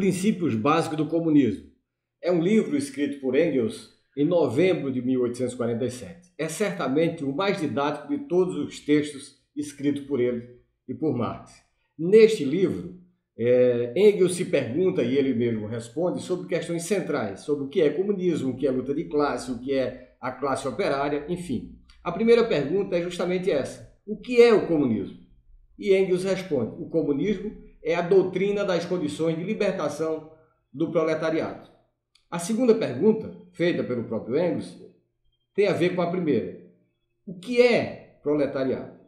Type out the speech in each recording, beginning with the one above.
Princípios Básicos do Comunismo. É um livro escrito por Engels em novembro de 1847. É certamente o mais didático de todos os textos escritos por ele e por Marx. Neste livro, Engels se pergunta, e ele mesmo responde, sobre questões centrais, sobre o que é comunismo, o que é luta de classe, o que é a classe operária, enfim. A primeira pergunta é justamente essa: o que é o comunismo? E Engels responde: o comunismo é a doutrina das condições de libertação do proletariado. A segunda pergunta, feita pelo próprio Engels, tem a ver com a primeira: o que é proletariado?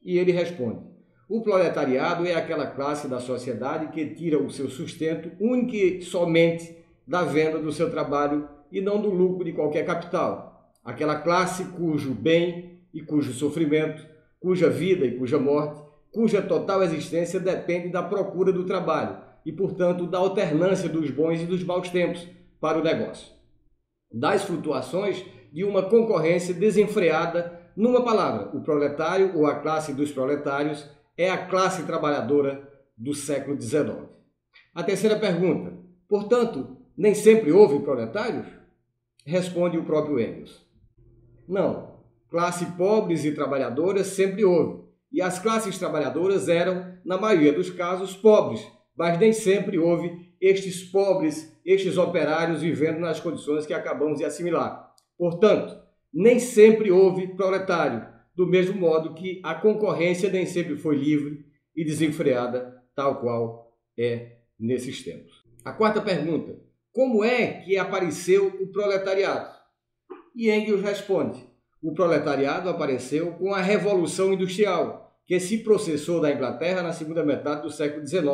E ele responde: o proletariado é aquela classe da sociedade que tira o seu sustento única e somente da venda do seu trabalho e não do lucro de qualquer capital. Aquela classe cujo bem e cujo sofrimento, cuja vida e cuja morte, cuja total existência depende da procura do trabalho e, portanto, da alternância dos bons e dos maus tempos para o negócio. Das flutuações de uma concorrência desenfreada. Numa palavra, o proletário ou a classe dos proletários é a classe trabalhadora do século XIX. A terceira pergunta: portanto, nem sempre houve proletários? Responde o próprio Engels: não, classe pobres e trabalhadoras sempre houve, e as classes trabalhadoras eram, na maioria dos casos, pobres, mas nem sempre houve estes pobres, estes operários vivendo nas condições que acabamos de assimilar. Portanto, nem sempre houve proletário, do mesmo modo que a concorrência nem sempre foi livre e desenfreada, tal qual é nesses tempos. A quarta pergunta: como é que apareceu o proletariado? E Engels responde: o proletariado apareceu com a Revolução Industrial, que se processou da Inglaterra na segunda metade do século XIX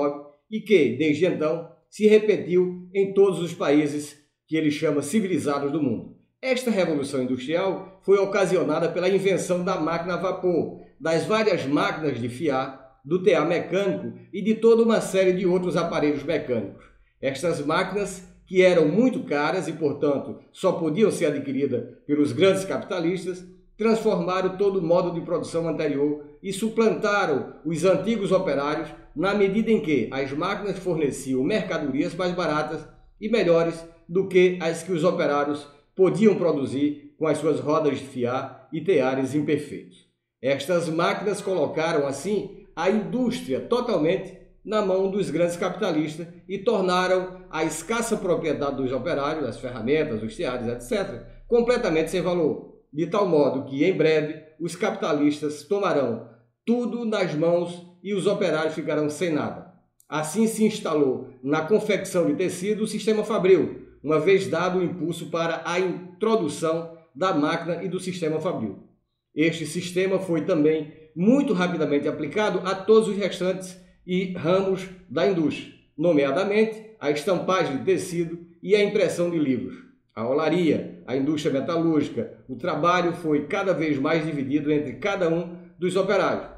e que, desde então, se repetiu em todos os países que ele chama civilizados do mundo. Esta Revolução Industrial foi ocasionada pela invenção da máquina a vapor, das várias máquinas de fiar, do tear mecânico e de toda uma série de outros aparelhos mecânicos. Estas máquinas, que eram muito caras e, portanto, só podiam ser adquiridas pelos grandes capitalistas, transformaram todo o modo de produção anterior e suplantaram os antigos operários na medida em que as máquinas forneciam mercadorias mais baratas e melhores do que as que os operários podiam produzir com as suas rodas de fiar e teares imperfeitos. Estas máquinas colocaram, assim, a indústria totalmente na mão dos grandes capitalistas e tornaram a escassa propriedade dos operários, as ferramentas, os teares, etc., completamente sem valor, de tal modo que, em breve, os capitalistas tomarão tudo nas mãos e os operários ficarão sem nada. Assim se instalou na confecção de tecido o sistema fabril, uma vez dado o impulso para a introdução da máquina e do sistema fabril. Este sistema foi também muito rapidamente aplicado a todos os restantes e ramos da indústria, nomeadamente a estampagem de tecido e a impressão de livros. A olaria, a indústria metalúrgica, o trabalho foi cada vez mais dividido entre cada um dos operários.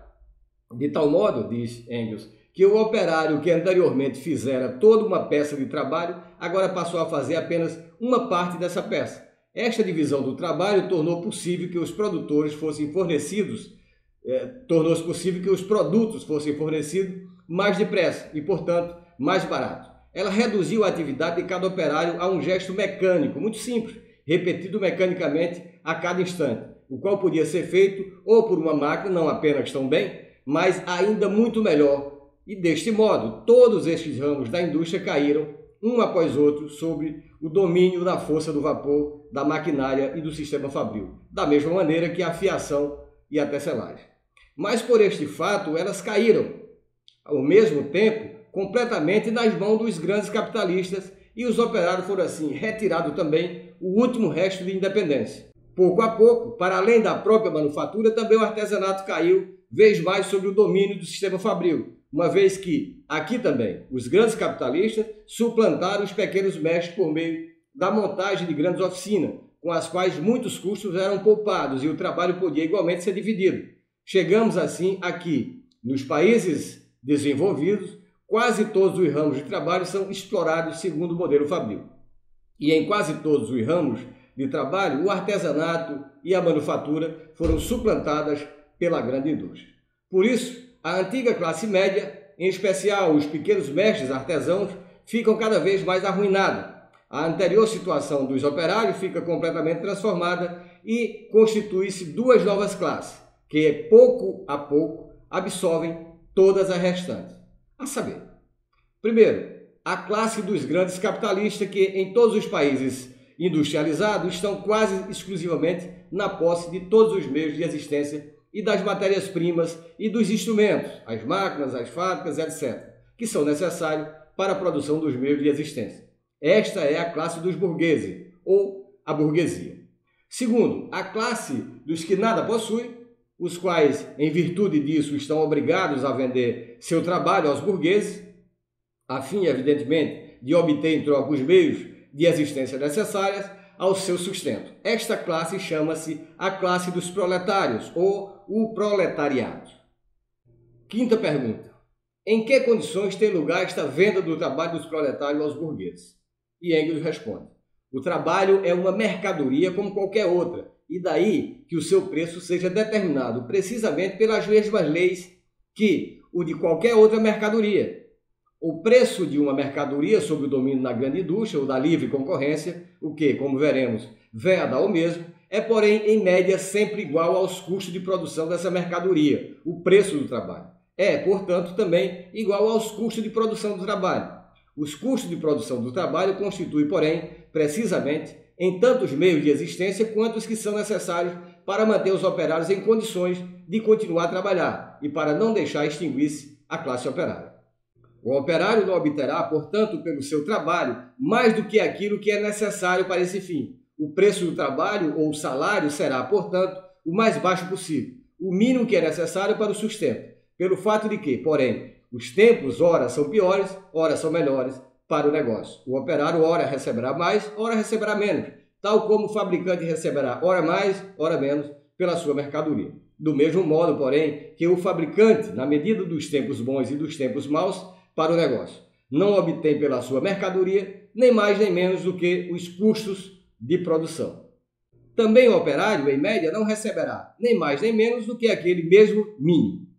De tal modo, diz Engels, que o operário que anteriormente fizera toda uma peça de trabalho, agora passou a fazer apenas uma parte dessa peça. Esta divisão do trabalho tornou possível que os produtores fossem fornecidos, tornou-se possível que os produtos fossem fornecidos mais depressa e, portanto, mais barato. Ela reduziu a atividade de cada operário a um gesto mecânico, muito simples, repetido mecanicamente a cada instante, o qual podia ser feito ou por uma máquina, não apenas tão bem, mas ainda muito melhor. E deste modo, todos estes ramos da indústria caíram, um após outro, sob o domínio da força do vapor, da maquinária e do sistema fabril, da mesma maneira que a fiação e a tecelagem. Mas por este fato, elas caíram, ao mesmo tempo, completamente nas mãos dos grandes capitalistas e os operários foram assim retirados também o último resto de independência. Pouco a pouco, para além da própria manufatura, também o artesanato caiu, vez mais sob o domínio do sistema fabril, uma vez que, aqui também, os grandes capitalistas suplantaram os pequenos mestres por meio da montagem de grandes oficinas, com as quais muitos custos eram poupados e o trabalho podia igualmente ser dividido. Chegamos assim aqui, nos países desenvolvidos, quase todos os ramos de trabalho são explorados segundo o modelo fabril. E em quase todos os ramos de trabalho, o artesanato e a manufatura foram suplantadas pela grande indústria. Por isso, a antiga classe média, em especial os pequenos mestres artesãos, ficam cada vez mais arruinadas. A anterior situação dos operários fica completamente transformada e constitui-se duas novas classes, que pouco a pouco absorvem todas as restantes. A saber, primeiro, a classe dos grandes capitalistas que em todos os países industrializados estão quase exclusivamente na posse de todos os meios de existência e das matérias-primas e dos instrumentos, as máquinas, as fábricas, etc., que são necessários para a produção dos meios de existência. Esta é a classe dos burgueses, ou a burguesia. Segundo, a classe dos que nada possuem, os quais, em virtude disso, estão obrigados a vender seu trabalho aos burgueses, a fim, evidentemente, de obter em troca os meios de existência necessários ao seu sustento. Esta classe chama-se a classe dos proletários, ou o proletariado. Quinta pergunta. Em que condições tem lugar esta venda do trabalho dos proletários aos burgueses? E Engels responde: o trabalho é uma mercadoria como qualquer outra, e daí que o seu preço seja determinado precisamente pelas mesmas leis que o de qualquer outra mercadoria. O preço de uma mercadoria sob o domínio da grande indústria ou da livre concorrência, o que, como veremos, vem a dar o mesmo, é, porém, em média, sempre igual aos custos de produção dessa mercadoria, o preço do trabalho. É, portanto, também igual aos custos de produção do trabalho. Os custos de produção do trabalho constituem, porém, precisamente, em tantos meios de existência quanto os que são necessários para manter os operários em condições de continuar a trabalhar e para não deixar extinguir-se a classe operária. O operário não obterá, portanto, pelo seu trabalho, mais do que aquilo que é necessário para esse fim. O preço do trabalho ou o salário será, portanto, o mais baixo possível, o mínimo que é necessário para o sustento, pelo fato de que, porém, os tempos, ora são piores, ora são melhores para o negócio. O operário, ora receberá mais, ora receberá menos, tal como o fabricante receberá ora mais, ora menos pela sua mercadoria. Do mesmo modo, porém, que o fabricante, na medida dos tempos bons e dos tempos maus, para o negócio, não obtém pela sua mercadoria nem mais nem menos do que os custos de produção. Também o operário, em média, não receberá nem mais nem menos do que aquele mesmo mínimo.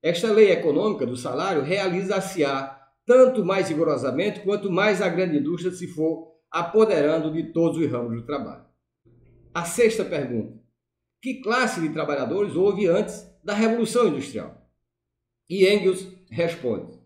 Esta lei econômica do salário realiza-se-á tanto mais rigorosamente quanto mais a grande indústria se for apoderando de todos os ramos do trabalho. A sexta pergunta: que classe de trabalhadores houve antes da Revolução Industrial? E Engels responde: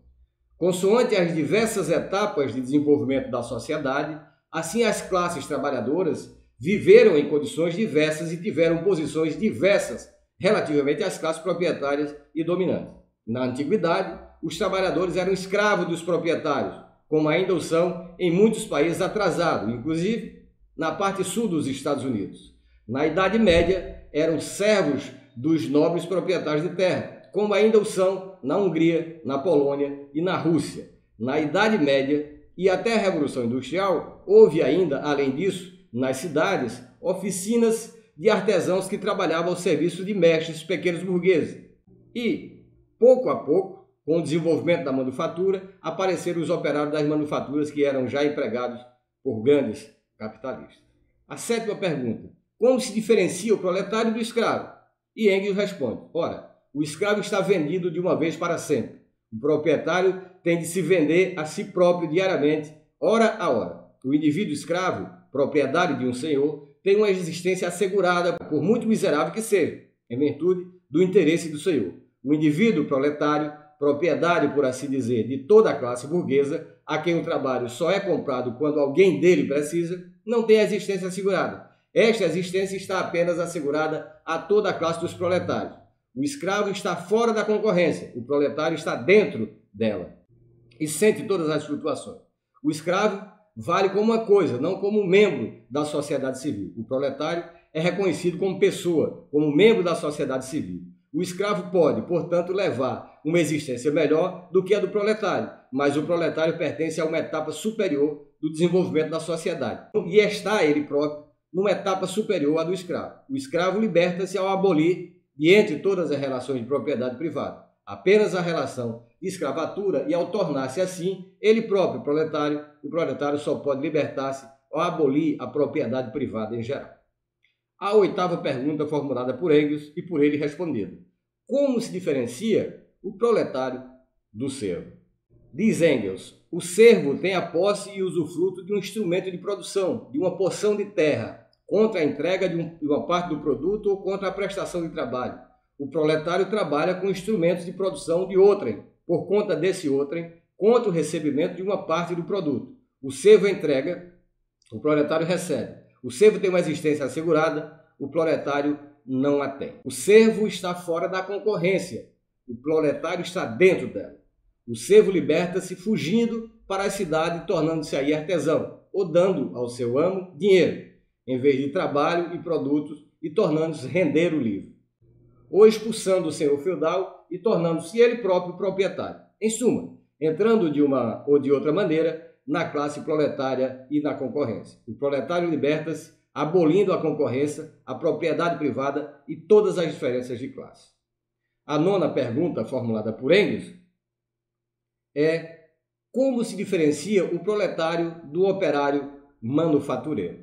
consoante as diversas etapas de desenvolvimento da sociedade, assim as classes trabalhadoras viveram em condições diversas e tiveram posições diversas relativamente às classes proprietárias e dominantes. Na antiguidade, os trabalhadores eram escravos dos proprietários, como ainda o são em muitos países atrasados, inclusive na parte sul dos Estados Unidos. Na Idade Média, eram servos dos nobres proprietários de terra, como ainda o são na Hungria, na Polônia e na Rússia. Na Idade Média e até a Revolução Industrial, houve ainda, além disso, nas cidades, oficinas de artesãos que trabalhavam ao serviço de mestres pequenos burgueses. E, pouco a pouco, com o desenvolvimento da manufatura, apareceram os operários das manufaturas que eram já empregados por grandes capitalistas. A sétima pergunta: como se diferencia o proletário do escravo? E Engels responde: ora, o escravo está vendido de uma vez para sempre. O proprietário tem de se vender a si próprio diariamente, hora a hora. O indivíduo escravo, propriedade de um senhor, tem uma existência assegurada, por muito miserável que seja, em virtude do interesse do senhor. O indivíduo proletário, propriedade, por assim dizer, de toda a classe burguesa, a quem o trabalho só é comprado quando alguém dele precisa, não tem a existência assegurada. Esta existência está apenas assegurada a toda a classe dos proletários. O escravo está fora da concorrência, o proletário está dentro dela e sente todas as flutuações. O escravo vale como uma coisa, não como membro da sociedade civil. O proletário é reconhecido como pessoa, como membro da sociedade civil. O escravo pode, portanto, levar uma existência melhor do que a do proletário, mas o proletário pertence a uma etapa superior do desenvolvimento da sociedade e está ele próprio numa etapa superior à do escravo. O escravo liberta-se ao abolir, de entre todas as relações de propriedade privada, apenas a relação de escravatura, e ao tornar-se assim ele próprio proletário, o proletário só pode libertar-se ao abolir a propriedade privada em geral. A oitava pergunta formulada por Engels e por ele respondida: como se diferencia o proletário do servo? Diz Engels, o servo tem a posse e usufruto de um instrumento de produção, de uma porção de terra, contra a entrega de uma parte do produto ou contra a prestação de trabalho. O proletário trabalha com instrumentos de produção de outrem, por conta desse outrem, contra o recebimento de uma parte do produto. O servo entrega, o proletário recebe. O servo tem uma existência assegurada, o proletário não a tem. O servo está fora da concorrência, o proletário está dentro dela. O servo liberta-se fugindo para a cidade, tornando-se aí artesão, ou dando ao seu amo dinheiro, em vez de trabalho e produtos, e tornando-se render o livre. Ou expulsando o senhor feudal e tornando-se ele próprio proprietário. Em suma, entrando de uma ou de outra maneira na classe proletária e na concorrência. O proletário liberta-se, abolindo a concorrência, a propriedade privada e todas as diferenças de classe. A nona pergunta formulada por Engels é: como se diferencia o proletário do operário manufatureiro?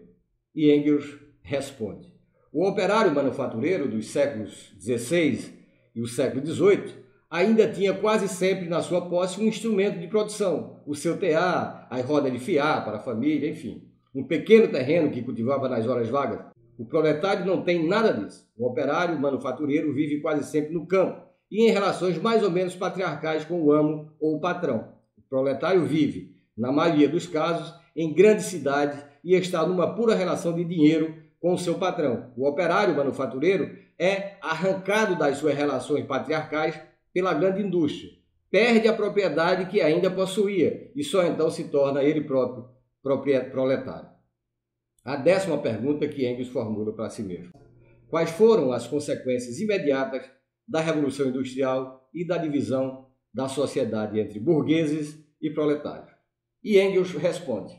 E Engels responde: o operário manufatureiro dos séculos XVI e o século XVIII ainda tinha quase sempre na sua posse um instrumento de produção, o seu tear, a roda de fiar para a família, enfim, um pequeno terreno que cultivava nas horas vagas. O proletário não tem nada disso. O operário manufatureiro vive quase sempre no campo e em relações mais ou menos patriarcais com o amo ou o patrão. O proletário vive, na maioria dos casos, em grandes cidades e está numa pura relação de dinheiro com o seu patrão. O operário manufatureiro é arrancado das suas relações patriarcais pela grande indústria, perde a propriedade que ainda possuía e só então se torna ele próprio proletário. A 10ª pergunta que Engels formula para si mesmo: quais foram as consequências imediatas da Revolução Industrial e da divisão da sociedade entre burgueses e proletários? E Engels responde: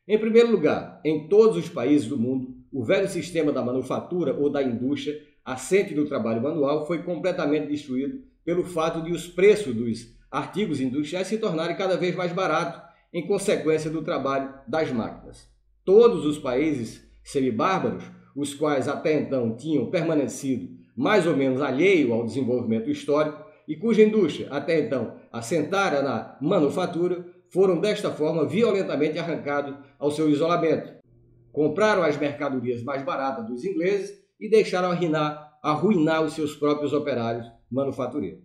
em primeiro lugar, em todos os países do mundo, o velho sistema da manufatura ou da indústria, assente no trabalho manual, foi completamente destruído pelo fato de os preços dos artigos industriais se tornarem cada vez mais baratos em consequência do trabalho das máquinas. Todos os países semibárbaros, os quais até então tinham permanecido mais ou menos alheio ao desenvolvimento histórico e cuja indústria até então assentara na manufatura, foram desta forma violentamente arrancados ao seu isolamento. Compraram as mercadorias mais baratas dos ingleses e deixaram arruinar os seus próprios operários manufatureiros.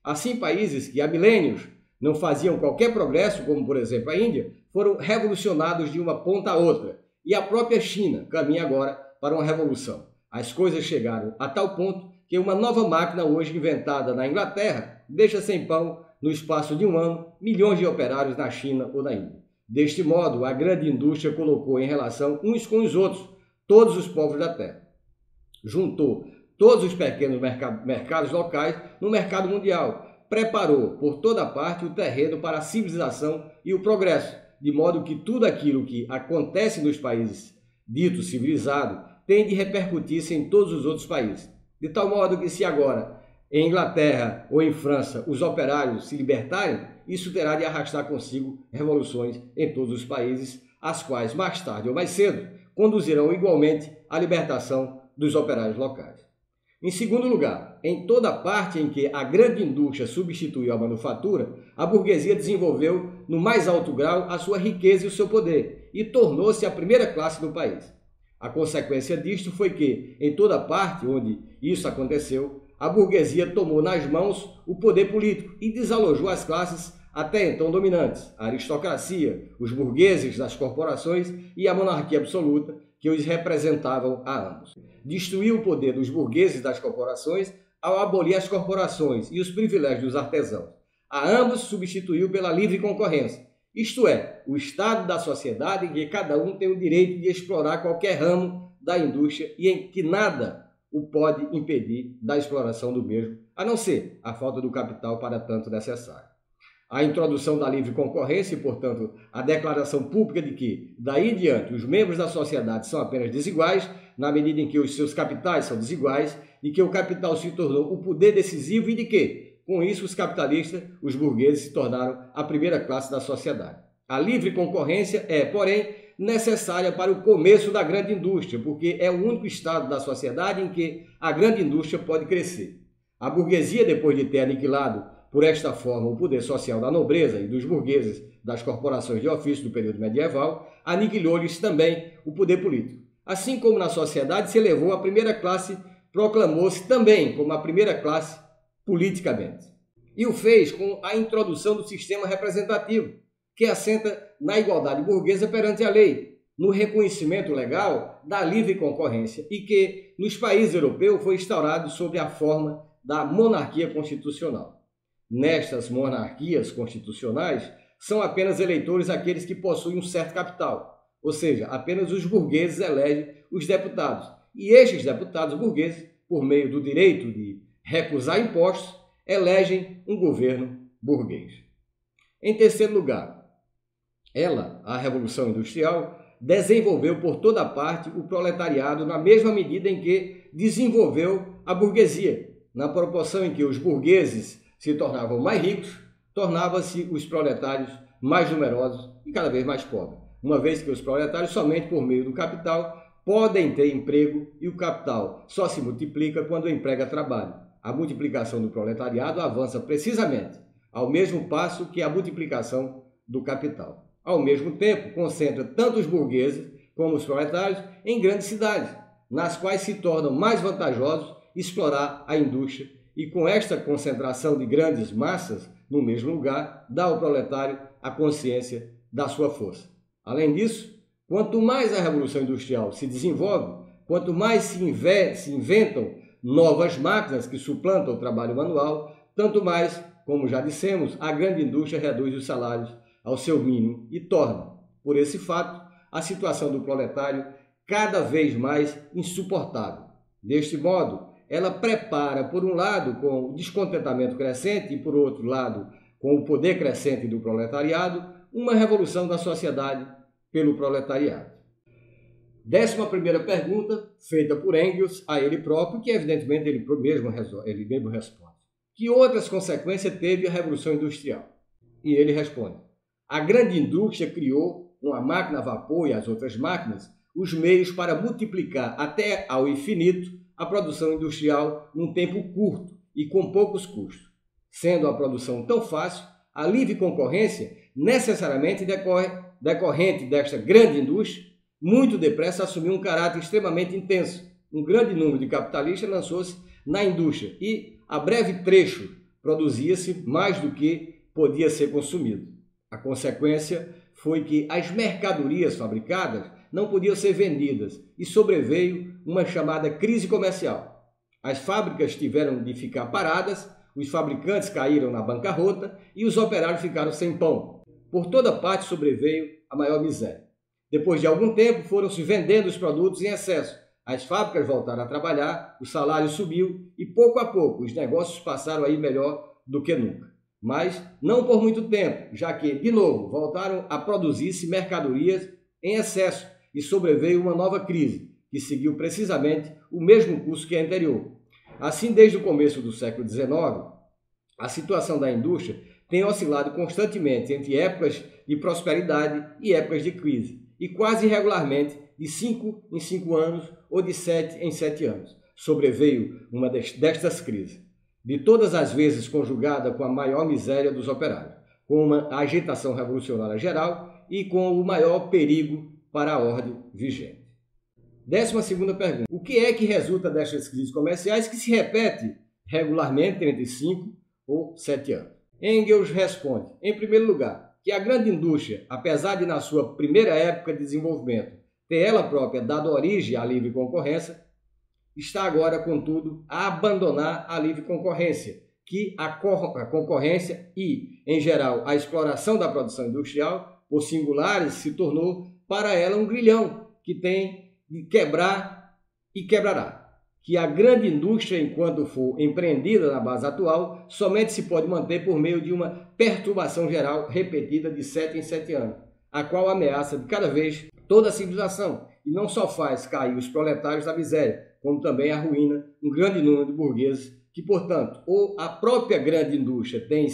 Assim, países que há milênios não faziam qualquer progresso, como por exemplo a Índia, foram revolucionados de uma ponta a outra. E a própria China caminha agora para uma revolução. As coisas chegaram a tal ponto que uma nova máquina hoje inventada na Inglaterra deixa sem pão, no espaço de um ano, milhões de operários na China ou na Índia. Deste modo, a grande indústria colocou em relação uns com os outros todos os povos da terra. Juntou todos os pequenos mercados locais no mercado mundial, preparou por toda parte o terreno para a civilização e o progresso, de modo que tudo aquilo que acontece nos países ditos civilizados tem de repercutir-se em todos os outros países. De tal modo que se agora, em Inglaterra ou em França, os operários se libertarem, isso terá de arrastar consigo revoluções em todos os países, as quais, mais tarde ou mais cedo, conduzirão igualmente à libertação dos operários locais. Em segundo lugar, em toda parte em que a grande indústria substituiu a manufatura, a burguesia desenvolveu no mais alto grau a sua riqueza e o seu poder, e tornou-se a primeira classe do país. A consequência disto foi que, em toda parte onde isso aconteceu, a burguesia tomou nas mãos o poder político e desalojou as classes até então dominantes, a aristocracia, os burgueses das corporações e a monarquia absoluta, que os representavam a ambos. Destruiu o poder dos burgueses das corporações ao abolir as corporações e os privilégios dos artesãos. A ambos substituiu pela livre concorrência, isto é, o estado da sociedade em que cada um tem o direito de explorar qualquer ramo da indústria e em que nada o pode impedir da exploração do mesmo, a não ser a falta do capital para tanto necessário. A introdução da livre concorrência e, portanto, a declaração pública de que, daí em diante, os membros da sociedade são apenas desiguais, na medida em que os seus capitais são desiguais, e que o capital se tornou o poder decisivo e de que, com isso, os capitalistas, os burgueses, se tornaram a primeira classe da sociedade. A livre concorrência é, porém, necessária para o começo da grande indústria, porque é o único estado da sociedade em que a grande indústria pode crescer. A burguesia, depois de ter aniquilado por esta forma o poder social da nobreza e dos burgueses das corporações de ofício do período medieval, aniquilou-lhes também o poder político. Assim como na sociedade se elevou, a primeira classe proclamou-se também como a primeira classe politicamente. E o fez com a introdução do sistema representativo, que assenta na igualdade burguesa perante a lei, no reconhecimento legal da livre concorrência e que, nos países europeus, foi instaurado sob a forma da monarquia constitucional. Nestas monarquias constitucionais, são apenas eleitores aqueles que possuem um certo capital, ou seja, apenas os burgueses elegem os deputados. E estes deputados burgueses, por meio do direito de recusar impostos, elegem um governo burguês. Em terceiro lugar, a Revolução Industrial, desenvolveu por toda parte o proletariado na mesma medida em que desenvolveu a burguesia. Na proporção em que os burgueses se tornavam mais ricos, tornavam-se os proletários mais numerosos e cada vez mais pobres, uma vez que os proletários, somente por meio do capital, podem ter emprego e o capital só se multiplica quando emprega trabalho. A multiplicação do proletariado avança precisamente ao mesmo passo que a multiplicação do capital. Ao mesmo tempo, concentra tanto os burgueses como os proletários em grandes cidades, nas quais se tornam mais vantajosos explorar a indústria e com esta concentração de grandes massas no mesmo lugar, dá ao proletário a consciência da sua força. Além disso, quanto mais a Revolução Industrial se desenvolve, quanto mais se inventam novas máquinas que suplantam o trabalho manual, tanto mais, como já dissemos, a grande indústria reduz os salários ao seu mínimo e torna, por esse fato, a situação do proletário cada vez mais insuportável. Deste modo, ela prepara, por um lado, com o descontentamento crescente e, por outro lado, com o poder crescente do proletariado, uma revolução da sociedade pelo proletariado. 11ª pergunta, feita por Engels a ele próprio, que evidentemente ele mesmo responde. Que outras consequências teve a Revolução Industrial? E ele responde: a grande indústria criou, com a máquina a vapor e as outras máquinas, os meios para multiplicar até ao infinito a produção industrial num tempo curto e com poucos custos. Sendo a produção tão fácil, a livre concorrência necessariamente decorrente desta grande indústria, muito depressa assumiu um caráter extremamente intenso. Um grande número de capitalistas lançou-se na indústria e, a breve trecho, produzia-se mais do que podia ser consumido. A consequência foi que as mercadorias fabricadas não podiam ser vendidas e sobreveio uma chamada crise comercial. As fábricas tiveram de ficar paradas, os fabricantes caíram na bancarrota e os operários ficaram sem pão. Por toda parte sobreveio a maior miséria. Depois de algum tempo foram-se vendendo os produtos em excesso. As fábricas voltaram a trabalhar, o salário subiu e pouco a pouco os negócios passaram a ir melhor do que nunca. Mas não por muito tempo, já que, de novo, voltaram a produzir-se mercadorias em excesso e sobreveio uma nova crise, que seguiu precisamente o mesmo curso que a anterior. Assim, desde o começo do século XIX, a situação da indústria tem oscilado constantemente entre épocas de prosperidade e épocas de crise, e quase regularmente de 5 em 5 anos ou de 7 em 7 anos. Sobreveio uma destas crises, de todas as vezes conjugada com a maior miséria dos operários, com uma agitação revolucionária geral e com o maior perigo para a ordem vigente. 12ª pergunta. O que é que resulta destas crises comerciais que se repete regularmente entre 5 ou 7 anos? Engels responde, em primeiro lugar, que a grande indústria, apesar de na sua primeira época de desenvolvimento ter ela própria dado origem à livre concorrência, está agora, contudo, a abandonar a livre concorrência, que a concorrência e, em geral, a exploração da produção industrial, por singulares, se tornou para ela um grilhão que tem de quebrar e quebrará. Que a grande indústria, enquanto for empreendida na base atual, somente se pode manter por meio de uma perturbação geral repetida de 7 em 7 anos, a qual ameaça de cada vez toda a civilização e não só faz cair os proletários da miséria, como também arruína um grande número de burgueses que, portanto, ou a própria grande indústria tem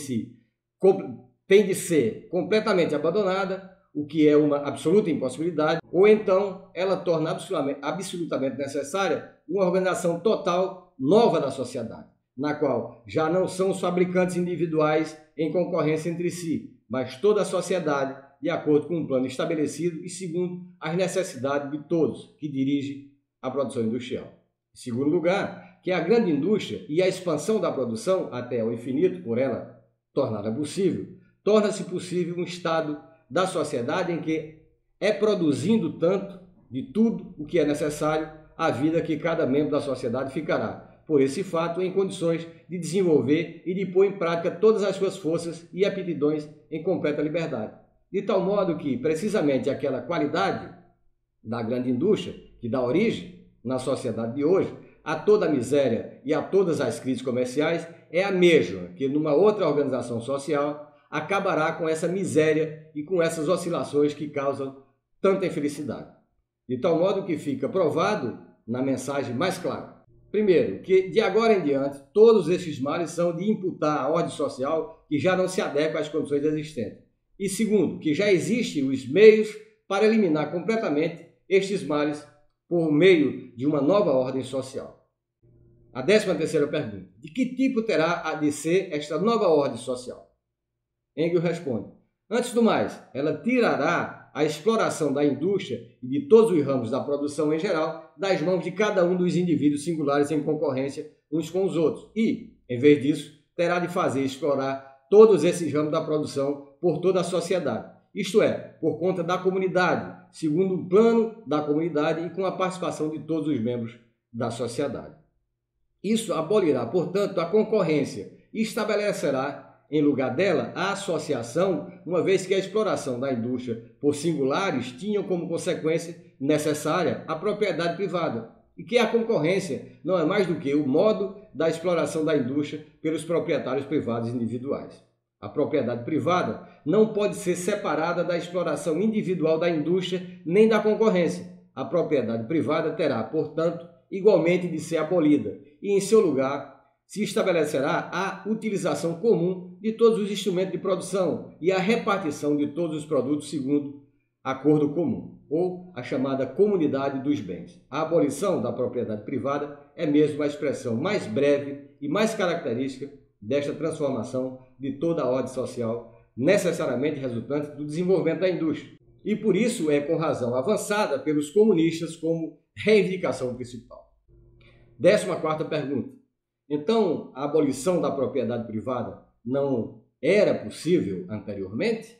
de ser completamente abandonada, o que é uma absoluta impossibilidade, ou então ela torna absolutamente necessária uma organização total nova da sociedade, na qual já não são os fabricantes individuais em concorrência entre si, mas toda a sociedade, de acordo com um plano estabelecido e segundo as necessidades de todos que dirigem a produção industrial. Em segundo lugar, que a grande indústria e a expansão da produção até o infinito por ela tornada possível, torna-se possível um estado da sociedade em que é produzindo tanto de tudo o que é necessário à vida que cada membro da sociedade ficará, por esse fato, em condições de desenvolver e de pôr em prática todas as suas forças e aptidões em completa liberdade. De tal modo que, precisamente, aquela qualidade da grande indústria que dá origem, na sociedade de hoje, a toda a miséria e a todas as crises comerciais, é a mesma que, numa outra organização social, acabará com essa miséria e com essas oscilações que causam tanta infelicidade. De tal modo que fica provado na mensagem mais clara. Primeiro, que de agora em diante, todos esses males são de imputar à ordem social que já não se adequa às condições existentes. E segundo, que já existem os meios para eliminar completamente estes males por meio de uma nova ordem social. A 13ª pergunta: de que tipo terá de ser esta nova ordem social? Engels responde: antes do mais, ela tirará a exploração da indústria e de todos os ramos da produção em geral das mãos de cada um dos indivíduos singulares em concorrência uns com os outros e, em vez disso, terá de fazer explorar todos esses ramos da produção por toda a sociedade, isto é, por conta da comunidade, segundo o plano da comunidade e com a participação de todos os membros da sociedade. Isso abolirá, portanto, a concorrência e estabelecerá em lugar dela a associação, uma vez que a exploração da indústria por singulares tinha como consequência necessária a propriedade privada e que a concorrência não é mais do que o modo da exploração da indústria pelos proprietários privados individuais. A propriedade privada não pode ser separada da exploração individual da indústria nem da concorrência. A propriedade privada terá, portanto, igualmente de ser abolida e, em seu lugar, se estabelecerá a utilização comum de todos os instrumentos de produção e a repartição de todos os produtos segundo acordo comum, ou a chamada comunidade dos bens. A abolição da propriedade privada é mesmo a expressão mais breve e mais característica desta transformação de toda a ordem social, necessariamente resultante do desenvolvimento da indústria. E por isso é com razão avançada pelos comunistas como reivindicação principal. 14ª pergunta: então, a abolição da propriedade privada não era possível anteriormente?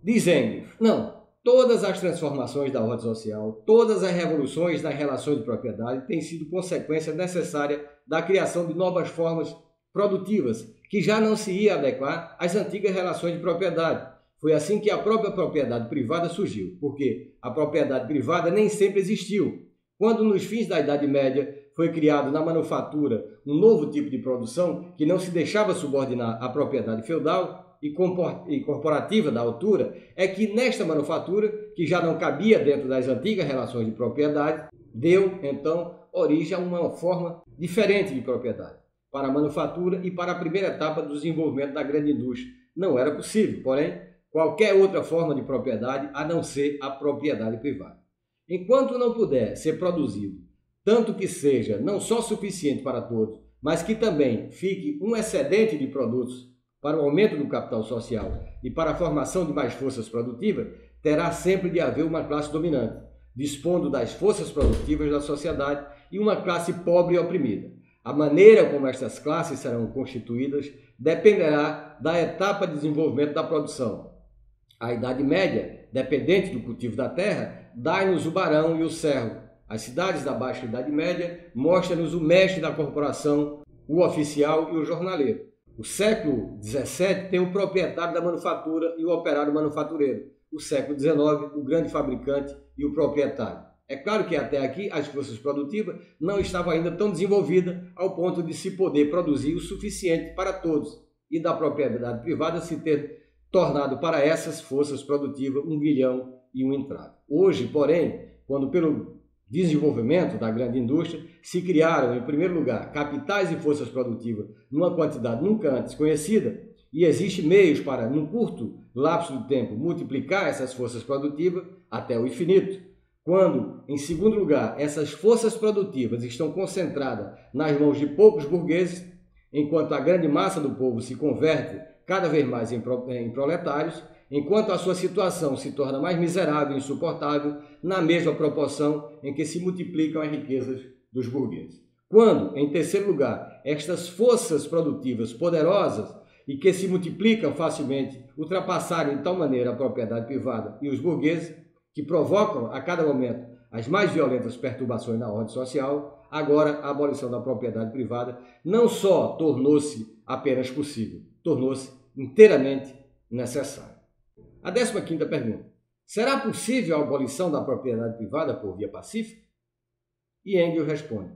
Diz Engels: não. Todas as transformações da ordem social, todas as revoluções nas relações de propriedade têm sido consequência necessária da criação de novas formas produtivas, que já não se ia adequar às antigas relações de propriedade. Foi assim que a própria propriedade privada surgiu, porque a propriedade privada nem sempre existiu. Quando, nos fins da Idade Média, foi criado na manufatura um novo tipo de produção que não se deixava subordinar à propriedade feudal e corporativa da altura, é que nesta manufatura, que já não cabia dentro das antigas relações de propriedade, deu, então, origem a uma forma diferente de propriedade para a manufatura e para a primeira etapa do desenvolvimento da grande indústria. Não era possível, porém, qualquer outra forma de propriedade a não ser a propriedade privada. Enquanto não puder ser produzido tanto que seja não só suficiente para todos, mas que também fique um excedente de produtos para o aumento do capital social e para a formação de mais forças produtivas, terá sempre de haver uma classe dominante, dispondo das forças produtivas da sociedade, e uma classe pobre e oprimida. A maneira como estas classes serão constituídas dependerá da etapa de desenvolvimento da produção. A Idade Média, dependente do cultivo da terra, dá-nos o barão e o servo. As cidades da Baixa Idade Média mostram-nos o mestre da corporação, o oficial e o jornaleiro. O século XVII tem o proprietário da manufatura e o operário manufatureiro. O século XIX, o grande fabricante e o proprietário. É claro que até aqui as forças produtivas não estavam ainda tão desenvolvidas ao ponto de se poder produzir o suficiente para todos e da propriedade privada se ter tornado para essas forças produtivas um grilhão e um entrave. Hoje, porém, quando pelo desenvolvimento da grande indústria se criaram, em primeiro lugar, capitais e forças produtivas numa quantidade nunca antes conhecida, e existem meios para, num curto lapso de tempo, multiplicar essas forças produtivas até o infinito. Quando, em segundo lugar, essas forças produtivas estão concentradas nas mãos de poucos burgueses, enquanto a grande massa do povo se converte cada vez mais em proletários, enquanto a sua situação se torna mais miserável e insuportável na mesma proporção em que se multiplicam as riquezas dos burgueses. Quando, em terceiro lugar, estas forças produtivas poderosas e que se multiplicam facilmente ultrapassarem de tal maneira a propriedade privada e os burgueses, que provocam a cada momento as mais violentas perturbações na ordem social, agora a abolição da propriedade privada não só tornou-se apenas possível, tornou-se inteiramente necessária. A 15ª pergunta: será possível a abolição da propriedade privada por via pacífica? E Engels responde: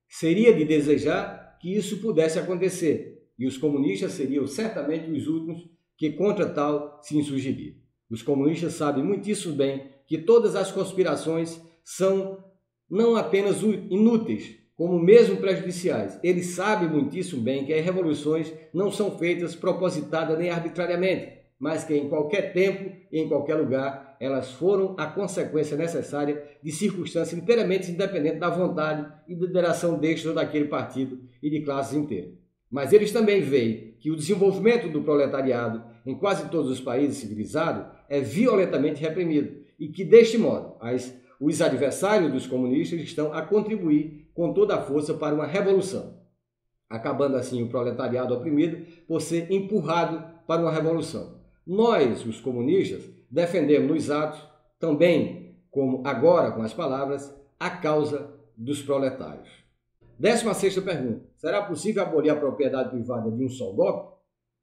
seria de desejar que isso pudesse acontecer, e os comunistas seriam certamente os últimos que contra tal se insurgiriam. Os comunistas sabem muitíssimo bem que todas as conspirações são não apenas inúteis, como mesmo prejudiciais. Eles sabem muitíssimo bem que as revoluções não são feitas propositadas nem arbitrariamente, mas que em qualquer tempo e em qualquer lugar elas foram a consequência necessária de circunstâncias inteiramente independentes da vontade e da lideração deste ou daquele partido e de classes inteiras. Mas eles também veem que o desenvolvimento do proletariado em quase todos os países civilizados é violentamente reprimido e que, deste modo, os adversários dos comunistas estão a contribuir com toda a força para uma revolução, acabando assim o proletariado oprimido por ser empurrado para uma revolução. Nós, os comunistas, defendemos nos atos, também como agora com as palavras, a causa dos proletários. 16ª pergunta: será possível abolir a propriedade privada de um só golpe?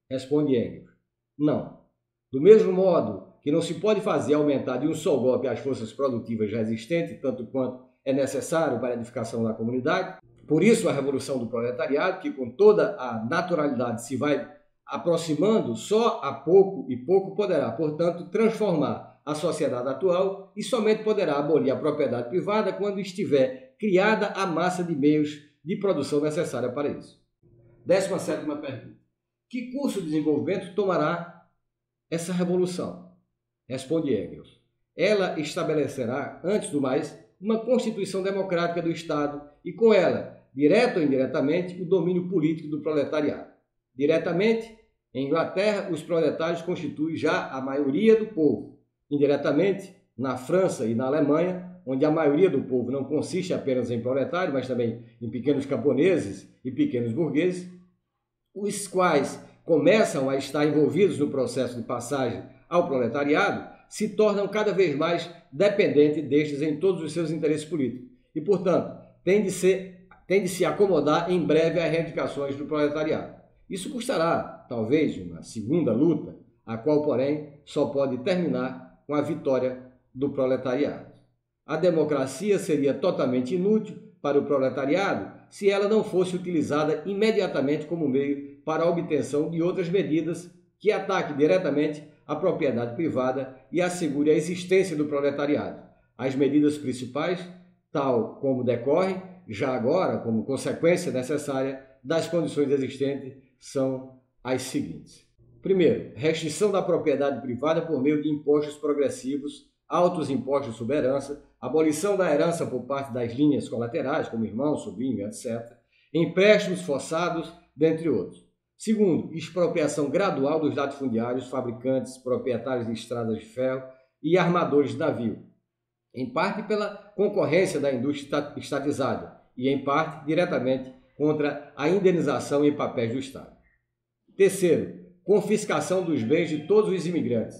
Responde Engels: não. Do mesmo modo que não se pode fazer aumentar de um só golpe as forças produtivas já existentes, tanto quanto é necessário para a edificação da comunidade, por isso a revolução do proletariado, que com toda a naturalidade se vai aproximando só a pouco e pouco, poderá, portanto, transformar a sociedade atual e somente poderá abolir a propriedade privada quando estiver criada a massa de meios de produção necessária para isso. 17ª pergunta: que curso de desenvolvimento tomará essa revolução? Responde Engels: ela estabelecerá, antes do mais, uma Constituição democrática do Estado e, com ela, direto ou indiretamente, o domínio político do proletariado. Diretamente, em Inglaterra, os proletários constituem já a maioria do povo. Indiretamente, na França e na Alemanha, onde a maioria do povo não consiste apenas em proletários, mas também em pequenos camponeses e pequenos burgueses, os quais começam a estar envolvidos no processo de passagem ao proletariado, se tornam cada vez mais dependentes destes em todos os seus interesses políticos e, portanto, tem de se acomodar em breve às reivindicações do proletariado. Isso custará, talvez, uma segunda luta, a qual, porém, só pode terminar com a vitória do proletariado. A democracia seria totalmente inútil para o proletariado se ela não fosse utilizada imediatamente como meio para a obtenção de outras medidas que ataquem diretamente a propriedade privada e assegure a existência do proletariado. As medidas principais, tal como decorrem, já agora, como consequência necessária das condições existentes, são as seguintes. Primeiro, restrição da propriedade privada por meio de impostos progressivos, altos impostos sobre herança, abolição da herança por parte das linhas colaterais, como irmão, sobrinho, etc., empréstimos forçados, dentre outros. Segundo, expropriação gradual dos latifundiários, fabricantes, proprietários de estradas de ferro e armadores de navio, em parte pela concorrência da indústria estatizada e, em parte, diretamente contra a indenização em papéis do Estado. Terceiro, confiscação dos bens de todos os imigrantes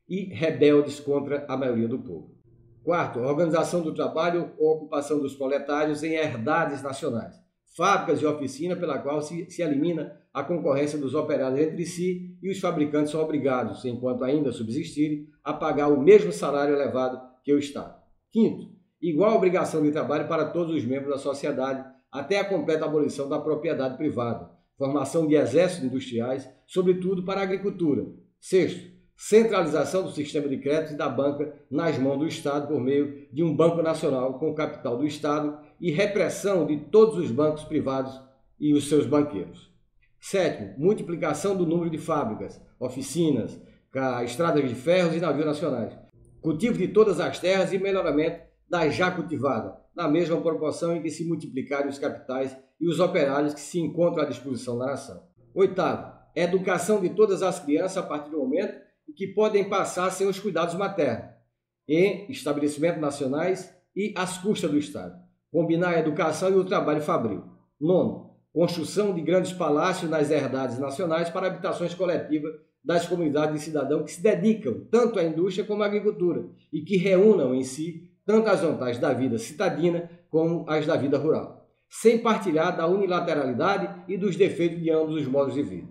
e rebeldes contra a maioria do povo. Quarto, organização do trabalho ou ocupação dos proletários em herdades nacionais, fábricas e oficinas pela qual se elimina a concorrência dos operários entre si e os fabricantes são obrigados, enquanto ainda subsistirem, a pagar o mesmo salário elevado que o Estado. Quinto, igual obrigação de trabalho para todos os membros da sociedade, até a completa abolição da propriedade privada, formação de exércitos industriais, sobretudo para a agricultura. Sexto, centralização do sistema de crédito e da banca nas mãos do Estado por meio de um banco nacional com o capital do Estado e repressão de todos os bancos privados e os seus banqueiros. Sétimo, multiplicação do número de fábricas, oficinas, estradas de ferros e navios nacionais. Cultivo de todas as terras e melhoramento das já cultivadas, na mesma proporção em que se multiplicarem os capitais e os operários que se encontram à disposição da nação. Oitavo, educação de todas as crianças a partir do momento em que podem passar sem os cuidados maternos, em estabelecimentos nacionais e às custas do Estado. Combinar a educação e o trabalho fabril. Nono, construção de grandes palácios nas herdades nacionais para habitações coletivas das comunidades de cidadãos que se dedicam tanto à indústria como à agricultura e que reúnam em si tanto as vantagens da vida citadina como as da vida rural, sem partilhar da unilateralidade e dos defeitos de ambos os modos de vida.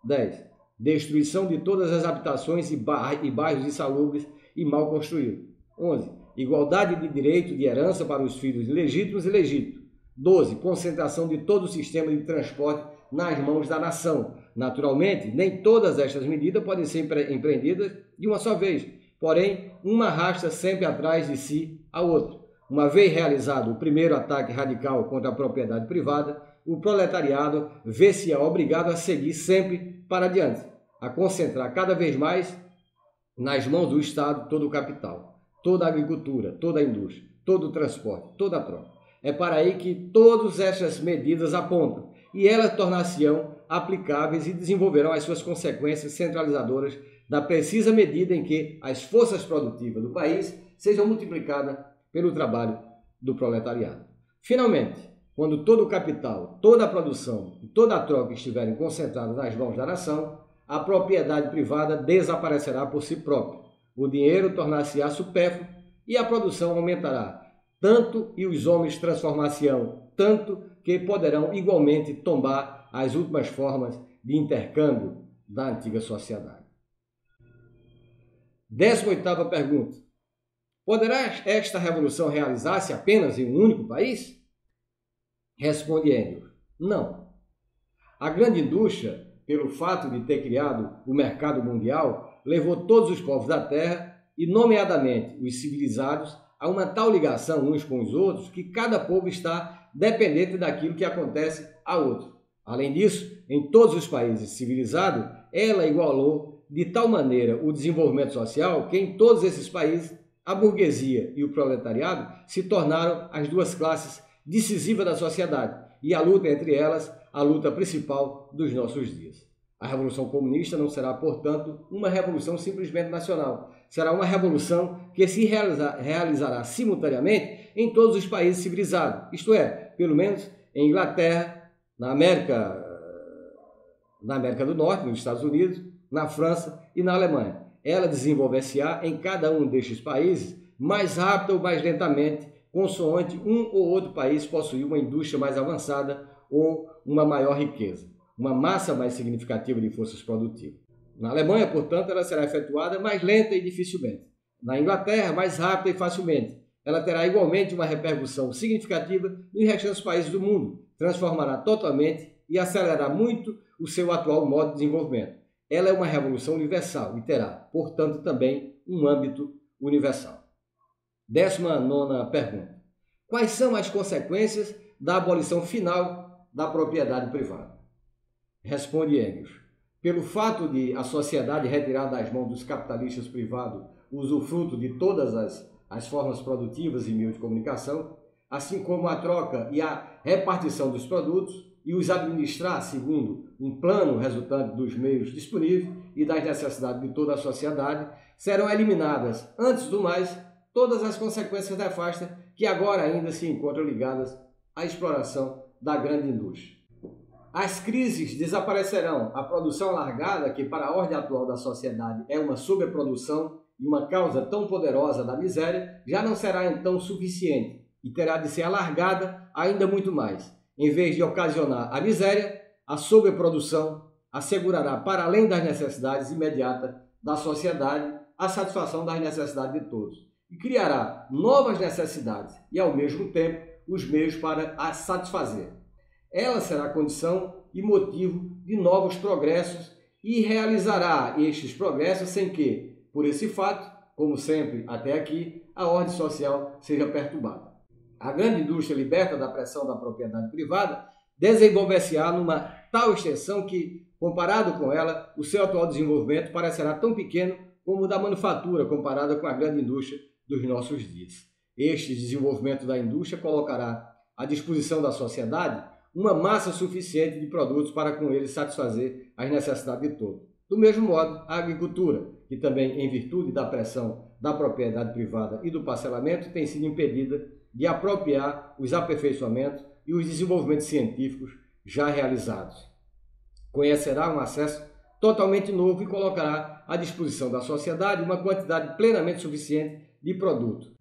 10. Destruição de todas as habitações e bairros insalubres e mal construídos. 11. Igualdade de direito de herança para os filhos ilegítimos e legítimos. 12. Concentração de todo o sistema de transporte nas mãos da nação. Naturalmente, nem todas estas medidas podem ser empreendidas de uma só vez, porém, uma arrasta sempre atrás de si a outra. Uma vez realizado o primeiro ataque radical contra a propriedade privada, o proletariado vê-se obrigado a seguir sempre para adiante, a concentrar cada vez mais nas mãos do Estado todo o capital, toda a agricultura, toda a indústria, todo o transporte, toda a troca. É para aí que todas estas medidas apontam, e elas tornar-se-ão aplicáveis e desenvolverão as suas consequências centralizadoras na precisa medida em que as forças produtivas do país sejam multiplicadas pelo trabalho do proletariado. Finalmente, quando todo o capital, toda a produção e toda a troca estiverem concentrados nas mãos da nação, a propriedade privada desaparecerá por si própria. O dinheiro tornar-se-á supérfluo e a produção aumentará tanto e os homens transformar-se-ão tanto que poderão igualmente tombar as últimas formas de intercâmbio da antiga sociedade. 18ª pergunta. Poderá esta revolução realizar-se apenas em um único país? Responde Engels. Não. A grande indústria, pelo fato de ter criado o mercado mundial, levou todos os povos da Terra, e nomeadamente os civilizados, a uma tal ligação uns com os outros que cada povo está dependente daquilo que acontece a outro. Além disso, em todos os países civilizados, ela igualou de tal maneira o desenvolvimento social que em todos esses países a burguesia e o proletariado se tornaram as duas classes decisivas da sociedade e a luta entre elas a luta principal dos nossos dias. A Revolução Comunista não será, portanto, uma revolução simplesmente nacional. Será uma revolução que se realizará simultaneamente em todos os países civilizados, isto é, pelo menos em Inglaterra, na América do Norte, nos Estados Unidos, na França e na Alemanha. Ela desenvolver-se-á em cada um destes países mais rápido ou mais lentamente, consoante um ou outro país possuir uma indústria mais avançada ou uma maior riqueza, uma massa mais significativa de forças produtivas. Na Alemanha, portanto, ela será efetuada mais lenta e dificilmente. Na Inglaterra, mais rápida e facilmente. Ela terá igualmente uma repercussão significativa nos restantes países do mundo, transformará totalmente e acelerará muito o seu atual modo de desenvolvimento. Ela é uma revolução universal e terá, portanto, também um âmbito universal. 19ª pergunta. Quais são as consequências da abolição final da propriedade privada? Responde Engels. Pelo fato de a sociedade retirar das mãos dos capitalistas privados o usufruto de todas as formas produtivas e meios de comunicação, assim como a troca e a repartição dos produtos, e os administrar segundo um plano resultante dos meios disponíveis e das necessidades de toda a sociedade, serão eliminadas, antes do mais, todas as consequências nefastas que agora ainda se encontram ligadas à exploração da grande indústria. As crises desaparecerão, a produção alargada, que para a ordem atual da sociedade é uma sobreprodução e uma causa tão poderosa da miséria, já não será então suficiente e terá de ser alargada ainda muito mais. Em vez de ocasionar a miséria, a sobreprodução assegurará, para além das necessidades imediatas da sociedade, a satisfação das necessidades de todos e criará novas necessidades e, ao mesmo tempo, os meios para as satisfazer. Ela será condição e motivo de novos progressos e realizará estes progressos sem que, por esse fato, como sempre até aqui, a ordem social seja perturbada. A grande indústria liberta da pressão da propriedade privada desenvolver-se-á numa tal extensão que, comparado com ela, o seu atual desenvolvimento parecerá tão pequeno como o da manufatura comparada com a grande indústria dos nossos dias. Este desenvolvimento da indústria colocará à disposição da sociedade uma massa suficiente de produtos para com eles satisfazer as necessidades de todos. Do mesmo modo, a agricultura, que também, em virtude da pressão da propriedade privada e do parcelamento, tem sido impedida de apropriar os aperfeiçoamentos e os desenvolvimentos científicos já realizados. Conhecerá um acesso totalmente novo e colocará à disposição da sociedade uma quantidade plenamente suficiente de produto.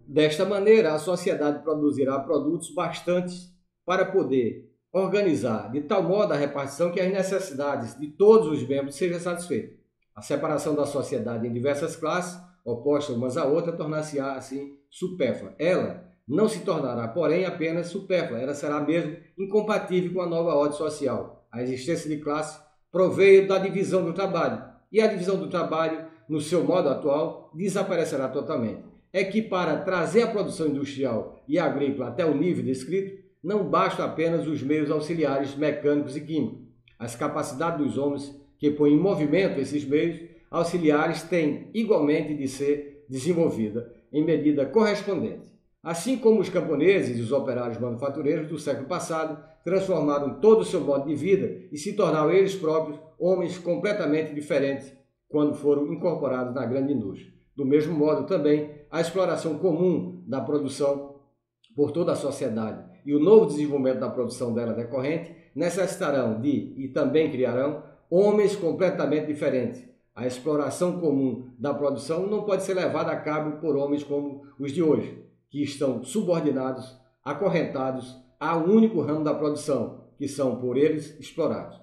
Desta maneira, a sociedade produzirá produtos bastantes para poder organizar de tal modo a repartição que as necessidades de todos os membros sejam satisfeitas. A separação da sociedade em diversas classes, opostas umas a outras, tornar-se-á assim supérflua. Ela não se tornará, porém, apenas supérflua, ela será mesmo incompatível com a nova ordem social. A existência de classe proveio da divisão do trabalho, e a divisão do trabalho, no seu modo atual, desaparecerá totalmente. É que para trazer a produção industrial e agrícola até o nível descrito, não bastam apenas os meios auxiliares mecânicos e químicos. As capacidades dos homens que põem em movimento esses meios auxiliares têm igualmente de ser desenvolvida em medida correspondente. Assim como os camponeses e os operários manufatureiros do século passado transformaram todo o seu modo de vida e se tornaram eles próprios homens completamente diferentes quando foram incorporados na grande indústria. Do mesmo modo, também, a exploração comum da produção por toda a sociedade e o novo desenvolvimento da produção dela decorrente necessitarão de, e também criarão, homens completamente diferentes. A exploração comum da produção não pode ser levada a cabo por homens como os de hoje, que estão subordinados, acorrentados a um único ramo da produção, que são por eles explorados.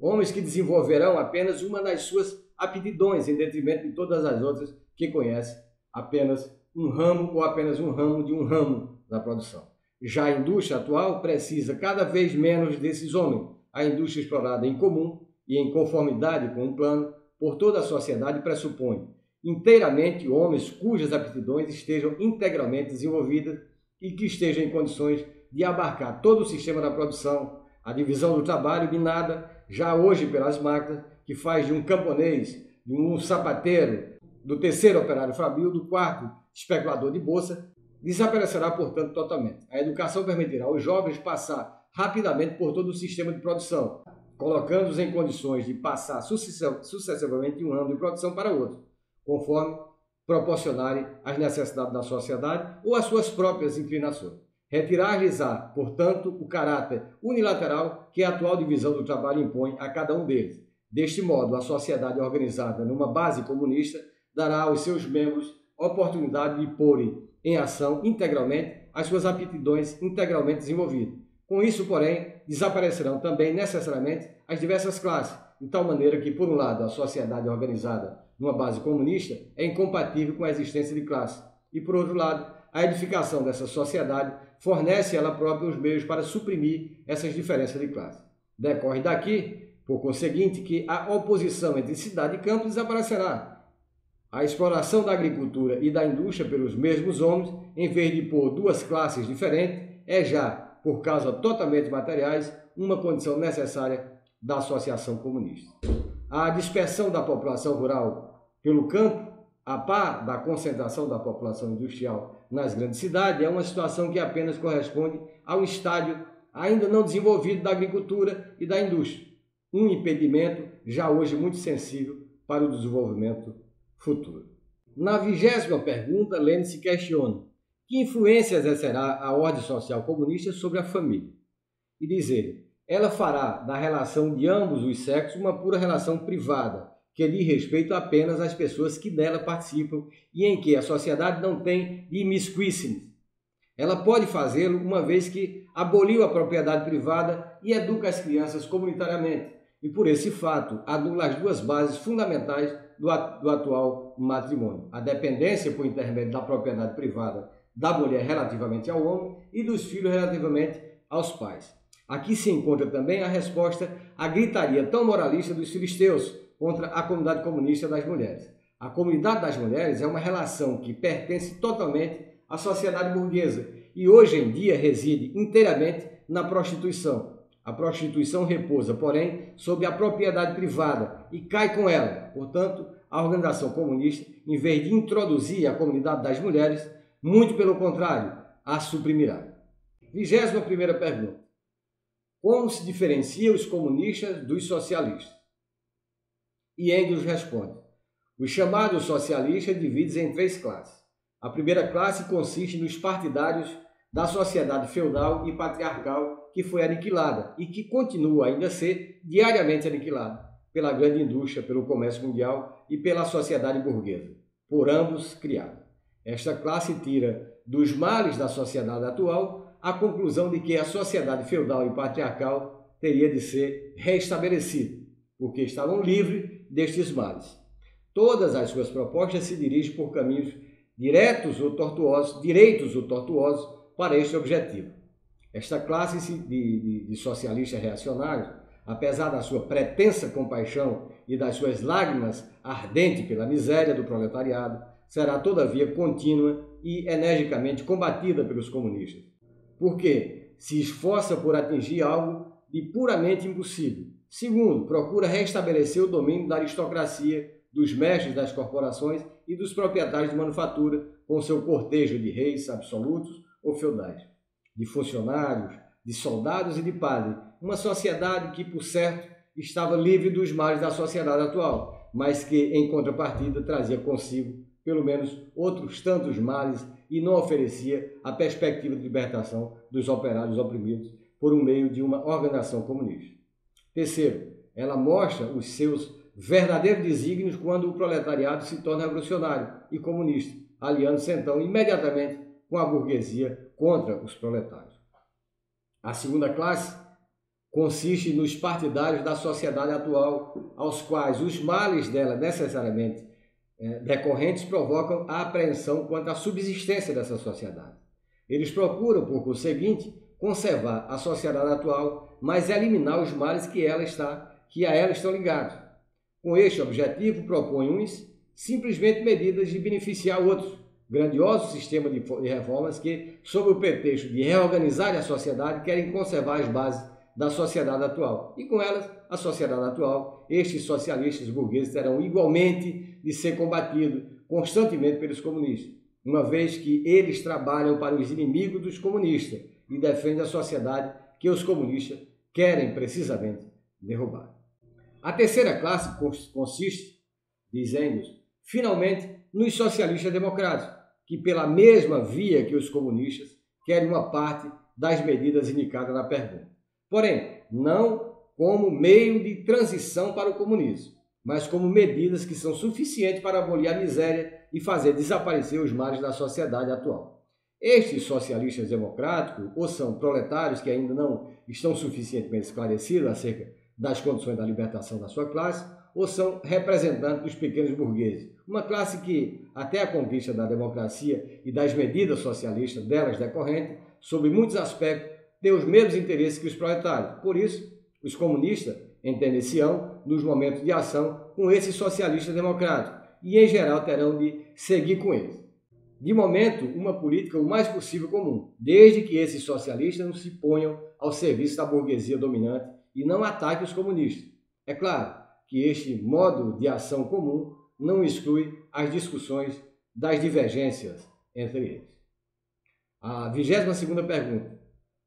Homens que desenvolverão apenas uma das suas aptidões em detrimento de todas as outras que conhecem apenas um ramo ou apenas um ramo de um ramo da produção. Já a indústria atual precisa cada vez menos desses homens. A indústria explorada em comum e em conformidade com um plano por toda a sociedade pressupõe inteiramente homens cujas aptidões estejam integralmente desenvolvidas e que estejam em condições de abarcar todo o sistema da produção, a divisão do trabalho minada já hoje pelas máquinas, que faz de um camponês, de um sapateiro, do terceiro operário fabril, do quarto especulador de bolsa, desaparecerá, portanto, totalmente. A educação permitirá aos jovens passar rapidamente por todo o sistema de produção, colocando-os em condições de passar sucessivamente de um ramo de produção para outro, conforme proporcionarem as necessidades da sociedade ou as suas próprias inclinações. Retirar-lhes-á, portanto, o caráter unilateral que a atual divisão do trabalho impõe a cada um deles. Deste modo, a sociedade organizada numa base comunista dará aos seus membros oportunidade de porem em ação integralmente as suas aptidões integralmente desenvolvidas. Com isso, porém, desaparecerão também necessariamente as diversas classes, de tal maneira que, por um lado, a sociedade organizada numa base comunista é incompatível com a existência de classe, e, por outro lado, a edificação dessa sociedade fornece ela própria os meios para suprimir essas diferenças de classe. Decorre daqui, por conseguinte, que a oposição entre cidade e campo desaparecerá. A exploração da agricultura e da indústria pelos mesmos homens, em vez de por duas classes diferentes, é já, por causas totalmente materiais, uma condição necessária da associação comunista. A dispersão da população rural pelo campo, a par da concentração da população industrial nas grandes cidades, é uma situação que apenas corresponde a um estádio ainda não desenvolvido da agricultura e da indústria, um impedimento já hoje muito sensível para o desenvolvimento futuro. Na 20ª pergunta, Lênin se questiona: que influência exercerá a ordem social comunista sobre a família? E diz ele: ela fará da relação de ambos os sexos uma pura relação privada, que diz respeito apenas às pessoas que dela participam e em que a sociedade não tem de imiscuir-se. Ela pode fazê-lo uma vez que aboliu a propriedade privada e educa as crianças comunitariamente, e por esse fato anula as duas bases fundamentais do atual matrimônio: a dependência por intermédio da propriedade privada da mulher relativamente ao homem e dos filhos relativamente aos pais. Aqui se encontra também a resposta à gritaria tão moralista dos filisteus contra a comunidade comunista das mulheres. A comunidade das mulheres é uma relação que pertence totalmente à sociedade burguesa e hoje em dia reside inteiramente na prostituição. A prostituição repousa, porém, sobre a propriedade privada e cai com ela. Portanto, a organização comunista, em vez de introduzir a comunidade das mulheres, muito pelo contrário, a suprimirá. 21ª pergunta. como se diferencia os comunistas dos socialistas? E Engels responde: os chamados socialistas dividem-se em 3 classes. A primeira classe consiste nos partidários da sociedade feudal e patriarcal que foi aniquilada e que continua ainda a ser diariamente aniquilada pela grande indústria, pelo comércio mundial e pela sociedade burguesa, por ambos criada. Esta classe tira dos males da sociedade atual a conclusão de que a sociedade feudal e patriarcal teria de ser restabelecida, porque estavam livres destes males. Todas as suas propostas se dirigem por caminhos direitos ou tortuosos para este objetivo. Esta classe de socialistas reacionários, apesar da sua pretensa compaixão e das suas lágrimas ardentes pela miséria do proletariado, será todavia contínua e energicamente combatida pelos comunistas, porque se esforça por atingir algo de puramente impossível. Segundo, procura restabelecer o domínio da aristocracia, dos mestres das corporações e dos proprietários de manufatura, com seu cortejo de reis absolutos ou feudais, de funcionários, de soldados e de padres, uma sociedade que, por certo, estava livre dos males da sociedade atual, mas que, em contrapartida, trazia consigo, pelo menos, outros tantos males e não oferecia a perspectiva de libertação dos operários oprimidos por meio de uma organização comunista. Terceiro, ela mostra os seus verdadeiros desígnios quando o proletariado se torna revolucionário e comunista, aliando-se então imediatamente com a burguesia contra os proletários. A segunda classe consiste nos partidários da sociedade atual, aos quais os males dela necessariamente decorrentes provocam a apreensão quanto à subsistência dessa sociedade. Eles procuram, por conseguinte, conservar a sociedade atual, mas eliminar os males que a ela estão ligados. Com este objetivo, propõem uns simplesmente medidas de beneficiar outros, grandioso sistema de reformas que, sob o pretexto de reorganizar a sociedade, querem conservar as bases da sociedade atual. E com elas, a sociedade atual, estes socialistas burgueses terão igualmente de ser combatidos constantemente pelos comunistas, uma vez que eles trabalham para os inimigos dos comunistas e defendem a sociedade que os comunistas querem precisamente derrubar. A terceira classe consiste, diz Engels, finalmente nos socialistas democráticos, que pela mesma via que os comunistas querem uma parte das medidas indicadas na pergunta. Porém, não como meio de transição para o comunismo, mas como medidas que são suficientes para abolir a miséria e fazer desaparecer os males da sociedade atual. Estes socialistas democráticos, ou são proletários que ainda não estão suficientemente esclarecidos acerca das condições da libertação da sua classe, ou são representantes dos pequenos burgueses, uma classe que, até a conquista da democracia e das medidas socialistas delas decorrentes, sob muitos aspectos, tem os mesmos interesses que os proletários. Por isso, os comunistas entendem-se-ão, nos momentos de ação, com esses socialistas democráticos, e em geral terão de seguir com eles. De momento, uma política o mais possível comum, desde que esses socialistas não se ponham ao serviço da burguesia dominante e não ataquem os comunistas. É claro que este modo de ação comum não exclui as discussões das divergências entre eles. A 22ª pergunta: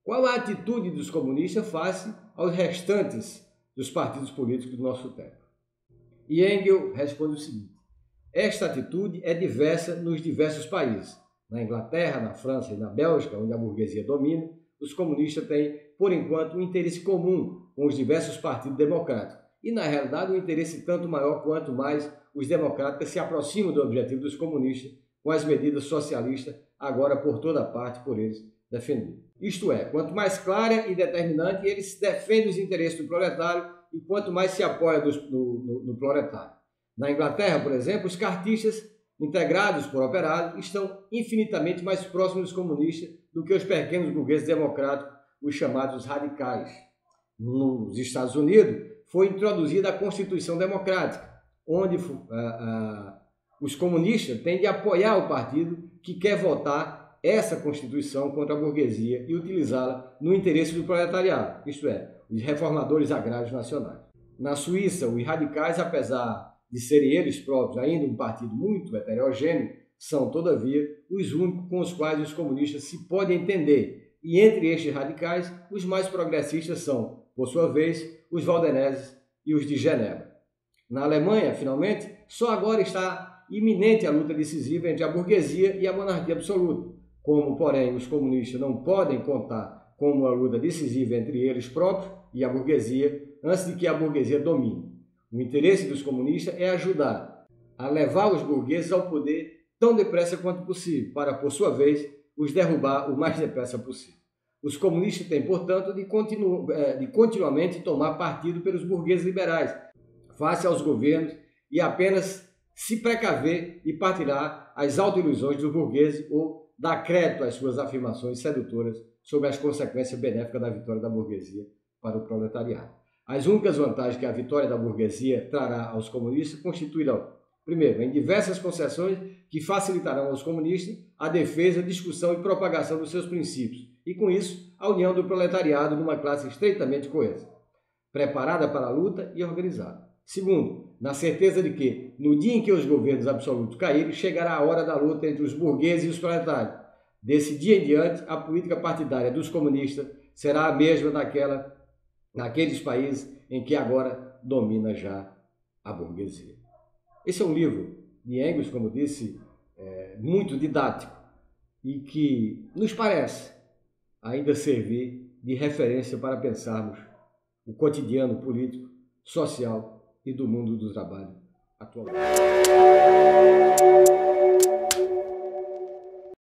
qual a atitude dos comunistas face aos restantes dos partidos políticos do nosso tempo? E Engels responde o seguinte: esta atitude é diversa nos diversos países. Na Inglaterra, na França e na Bélgica, onde a burguesia domina, os comunistas têm, por enquanto, um interesse comum com os diversos partidos democráticos. E, na realidade, um interesse tanto maior quanto mais os democratas se aproximam do objetivo dos comunistas com as medidas socialistas, agora por toda parte por eles defendidas. Isto é, quanto mais clara e determinante, eles defendem os interesses do proletário e quanto mais se apoia no proletário. Na Inglaterra, por exemplo, os cartistas, integrados por operários, estão infinitamente mais próximos dos comunistas do que os pequenos burgueses democráticos, os chamados radicais. Nos Estados Unidos, foi introduzida a Constituição Democrática, onde os comunistas têm de apoiar o partido que quer votar essa Constituição contra a burguesia e utilizá-la no interesse do proletariado, isto é, os reformadores agrários nacionais. Na Suíça, os radicais, apesar de serem eles próprios ainda um partido muito heterogêneo, são, todavia, os únicos com os quais os comunistas se podem entender, e entre estes radicais, os mais progressistas são, por sua vez, os waldenses e os de Genebra. Na Alemanha, finalmente, só agora está iminente a luta decisiva entre a burguesia e a monarquia absoluta. Como, porém, os comunistas não podem contar com uma luta decisiva entre eles próprios e a burguesia, antes de que a burguesia domine. O interesse dos comunistas é ajudar a levar os burgueses ao poder tão depressa quanto possível, para, por sua vez, os derrubar o mais depressa possível. Os comunistas têm, portanto, de continuamente tomar partido pelos burgueses liberais, face aos governos, e apenas se precaver e partilhar as autoilusões dos burgueses ou dar crédito às suas afirmações sedutoras sobre as consequências benéficas da vitória da burguesia para o proletariado. As únicas vantagens que a vitória da burguesia trará aos comunistas constituirão, primeiro, em diversas concessões que facilitarão aos comunistas a defesa, discussão e propagação dos seus princípios, e com isso, a união do proletariado numa classe estreitamente coesa, preparada para a luta e organizada. Segundo, na certeza de que, no dia em que os governos absolutos caírem, chegará a hora da luta entre os burgueses e os proletários. Desse dia em diante, a política partidária dos comunistas será a mesma naqueles países em que agora domina já a burguesia. Esse é um livro de Engels, como disse, muito didático e que nos parece ainda servir de referência para pensarmos o cotidiano político, social e do mundo do trabalho atualmente.